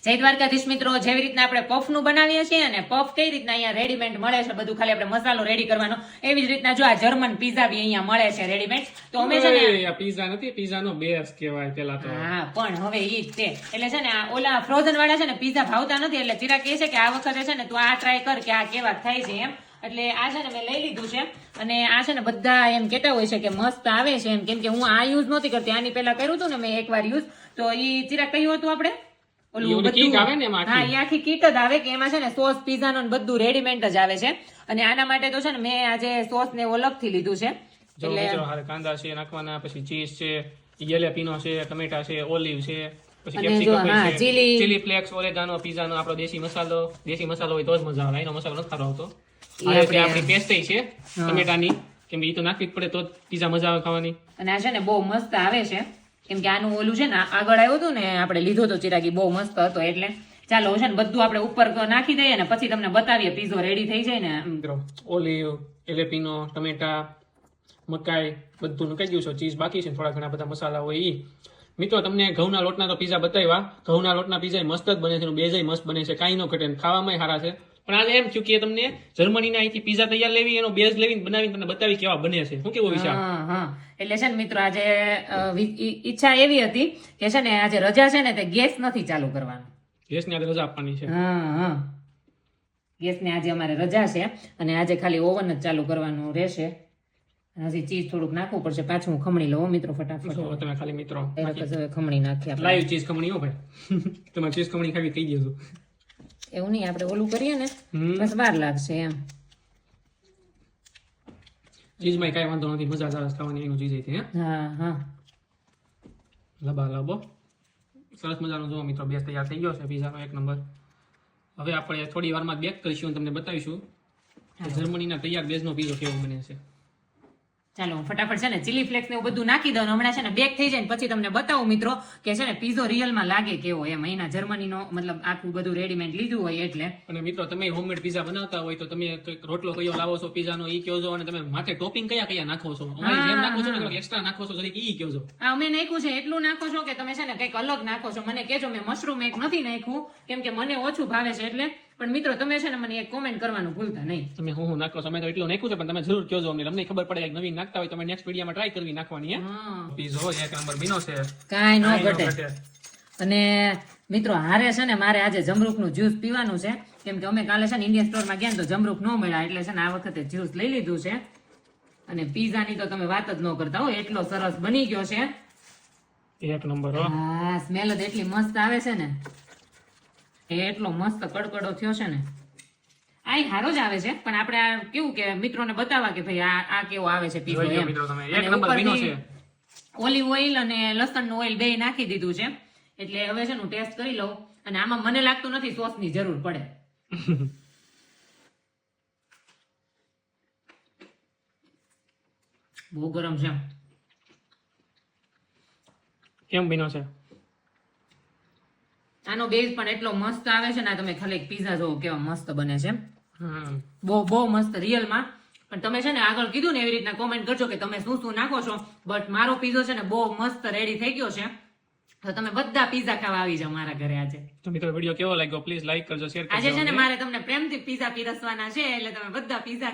જય દ્વારકાધીશ મિત્રો, જેવી રીતના આપણે પફ નું બનાવીએ છીએ અને પફ કઈ રીતના અહીંયા રેડીમેડ મળે છે, બધું ખાલી આપણે મસાલો રેડી કરવાનો, એવી જ રીતના જો આ જર્મન પીઝા બી અહીંયા મળે છે રેડીમેડ. તો અમે છે ને પીઝા નથી, પીઝાનો બેઝ કહેવાય પેલા તો. હા, પણ હવે ઈ જ છે. એટલે છે ને આ ઓલા ફ્રોઝન વાળા છે ને પીઝા ભાવતા નથી, એટલે ચિરાગ કહે છે કે આ વખતે છે ને તું આ ટ્રાય કર કે આ કેવા થાય છે એમ. એટલે આ છે ને મેં લઈ લીધું છે અને આ છે ને બધા એમ કેતા હોય છે કે મસ્ત આવે છે એમ, કેમ કે હું આ યુઝ નહોતી કરતી, આની પહેલા કર્યું હતું ને મેં એકવાર યુઝ. તો ઈ ચિરાગ કહ્યું હતું આપણે ઓલું બધું, હા, એ આખી કીટ જ આવે કે એમાં છે ને સોસ પીઝા નો બધું રેડીમેડ જ આવે છે. અને આના માટે તો છે ને મેં આજે સોસ ને અલગ થી લીધું છે. એટલે કાંદા છે નાખવાના, પછી ચીઝ છે, જેલેપીનો છે, ટમેટા છે, ઓલિવ છે, પછી કેપ્સિકમ છે, ચીલી ફ્લેક્સ, ઓરેગાનો, પીઝાનો આપણો દેશી મસાલો હોય તો જ મજા આવે, એનો મસાલો નથી સારો આવતો. આપણી પેસ્ટ છે ટમેટાની, કેમ કે ઈ તો નાખવી જ પડે તો જ પીઝા મજા આવે ખાવાની. અને આ છે ને બહુ મસ્ત આવે છે, કેમ કે આનું ઓલું છે ને આગળ આવ્યું હતું ને આપણે લીધો તો ચિરાગી, બહુ મસ્ત હતો. એટલે ચાલો છે ને બધું આપણે ઉપર નાખી દઈએ ને પછી તમને બતાવીએ પીઝો રેડી થઈ જાય ને. ઓલિવ, જેલેપીનો, ટમેટા, મકાઈ બધું નખાઈ ગયું છે, ચીઝ બાકી છે, થોડા ઘણા બધા મસાલા હોય ઈ. મિત્રો તમને ઘઉંના લોટના તો પીઝા બતાવ્યા, ઘઉંના લોટના પીઝા મસ્ત જ બને છે, બેઝ મસ્ત બને છે, કાંઈ ન ઘટે, ખાવામાં સારા છે. પણ આજે એમ થયું કે તમને જર્મનીના અહીંથી પીઝા તૈયાર લેવી, એનો બેઝ લેવીને બનાવીને તમને બતાવી કેવા બને છે. શું કેવું વિચાર? હા, એટલે છે ને મિત્રો આજે ઈચ્છા એવી હતી કે છે ને આજે રજા છે ને તે ગેસ નથી ચાલુ કરવાનો, ગેસની આજે રજા આપવાની છે. હા, ગેસની આજે અમારે રજા છે અને આજે ખાલી ઓવન જ ચાલુ કરવાનું રહેશે. હજી ચીઝ થોડુંક નાખવું પડશે, પાછું હું ખમણી લઉં મિત્રો ફટાફટ. તમે ખાલી મિત્રો ખમણી નાખીએ, લાઈવ ચીઝ ખમણી હો ભાઈ. તમારે ચીઝ ખમણી ખાવી કહી દીધું. એવું નહીં, આપણે ઓલું કરીએ ને બસ વાર લાગશે એમ. ચીઝમાં કઈ વાંધો નથી, મજા આવે ખાવાની, એનું ચીઝ હતી. હા, લબાલબો સરસ મજાનો જો મિત્રો બેઝ તૈયાર થઈ ગયો છે પીઝાનો, એક નંબર. હવે આપણે થોડી વારમાં બેક કરીશું અને તમને બતાવીશું જર્મનીના તૈયાર બેઝનો પીઝો કેવો બને છે. ચાલો હું ફટાફટ છે ને ચીલી ફ્લેક્સ ને એવું બધું નાખી દઉં, હમણાં છે ને બેક થઈ જાય ને પછી તમને બતાવું મિત્રો કે છે ને પીઝો રિયલમાં લાગે કેવો એમ. અહીંના જર્મનીનો મતલબ આખું બધું રેડીમેડ લીધું હોય એટલે. અને મિત્રો તમે હોમમેડ પીઝા બનાવતા હોય તો તમે રોટલો કયો લાવો છો પીઝાનો ઈ કહો છો, અને તમે માથે ટોપિંગ કયા નાખો છો, અમારી જેમ નાખો છો ને એક્સ્ટ્રા નાખો છો જરીક ઈ કહો છો. અમે નાખ્યું છે એટલું નાખો છો કે તમે છે ને કંઈક અલગ નાખો છો, મને કહેજો. મેં મશરૂમ એક નથી નાખ્યું કેમ કે મને ઓછું ભાવે છે એટલે. પણ મિત્રો તમે છે ને મને એક કોમેન્ટ કરવાનું ભૂલતા નહીં, તમે હું નાખો છો. અમે તો એટલું નાખ્યું છે પણ તમે જરૂર કહેજો અમને, અમને ખબર પડે નવી નાખતા હોય તો અમે નેક્સ્ટ વિડીયોમાં ટ્રાય કરવી નાખવાની. પીઝો એક નંબર બીનો છે, કાંઈ ન ઘટે. અને મિત્રો હારે છે ને મારે આજે જમરૂખનું જ્યુસ પીવાનું છે, કેમ કે અમે કાલે છે ને ઇન્ડિયન સ્ટોરમાં ગયા તો જમરૂખ ન મળ્યા, એટલે છે ને આ વખતે જ્યુસ લઈ લીધું છે. અને પીઝાની તો તમે વાત જ ન કરતા હો, એટલો સરસ બની ગયો છે, એક નંબર. હા, સ્મેલ જ એટલી મસ્ત આવે છે ને, એટલો મસ્ત કડકડો થયો છે ને. આ હારો જ આવે છે, પણ આપણે આ કેવું કે મિત્રોને બતાવવા કે ભાઈ આ કેવો આવે છે પીઝો એમ. ઓલિવ ઓઇલ અને લસણનું ઓઇલ બે નાખી દીધું છે, એટલે હવે છે ને ટેસ્ટ કરી લઉં. અને આમાં મને લાગતું નથી સોસ ની જરૂર પડે. બહુ ગરમ છે. કેમ બીનો છે? આનો બેઝ પણ એટલો મસ્ત આવે છે ને, તમે ખાલી પીઝા જોવો કેવા મસ્ત બને છે, બહુ મસ્ત રિયલમાં. પણ તમે છે ને આગળ કીધું ને એવી રીતના કોમેન્ટ કરજો કે તમે શું શું નાખો છો. બટ મારો પીઝો છે ને બહુ મસ્ત રેડી થઈ ગયો છે, તો તમે બધા પીઝા ખાવા આવી જાઓ મારા ઘરે આજે. તો મિત્રો વિડીયો કેવો લાગ્યો પ્લીઝ લાઈક કરજો, શેર કરજો. આજે છે ને મારે તમને પ્રેમથી પીઝા પીરસવાના છે, એટલે તમે બધા પીઝા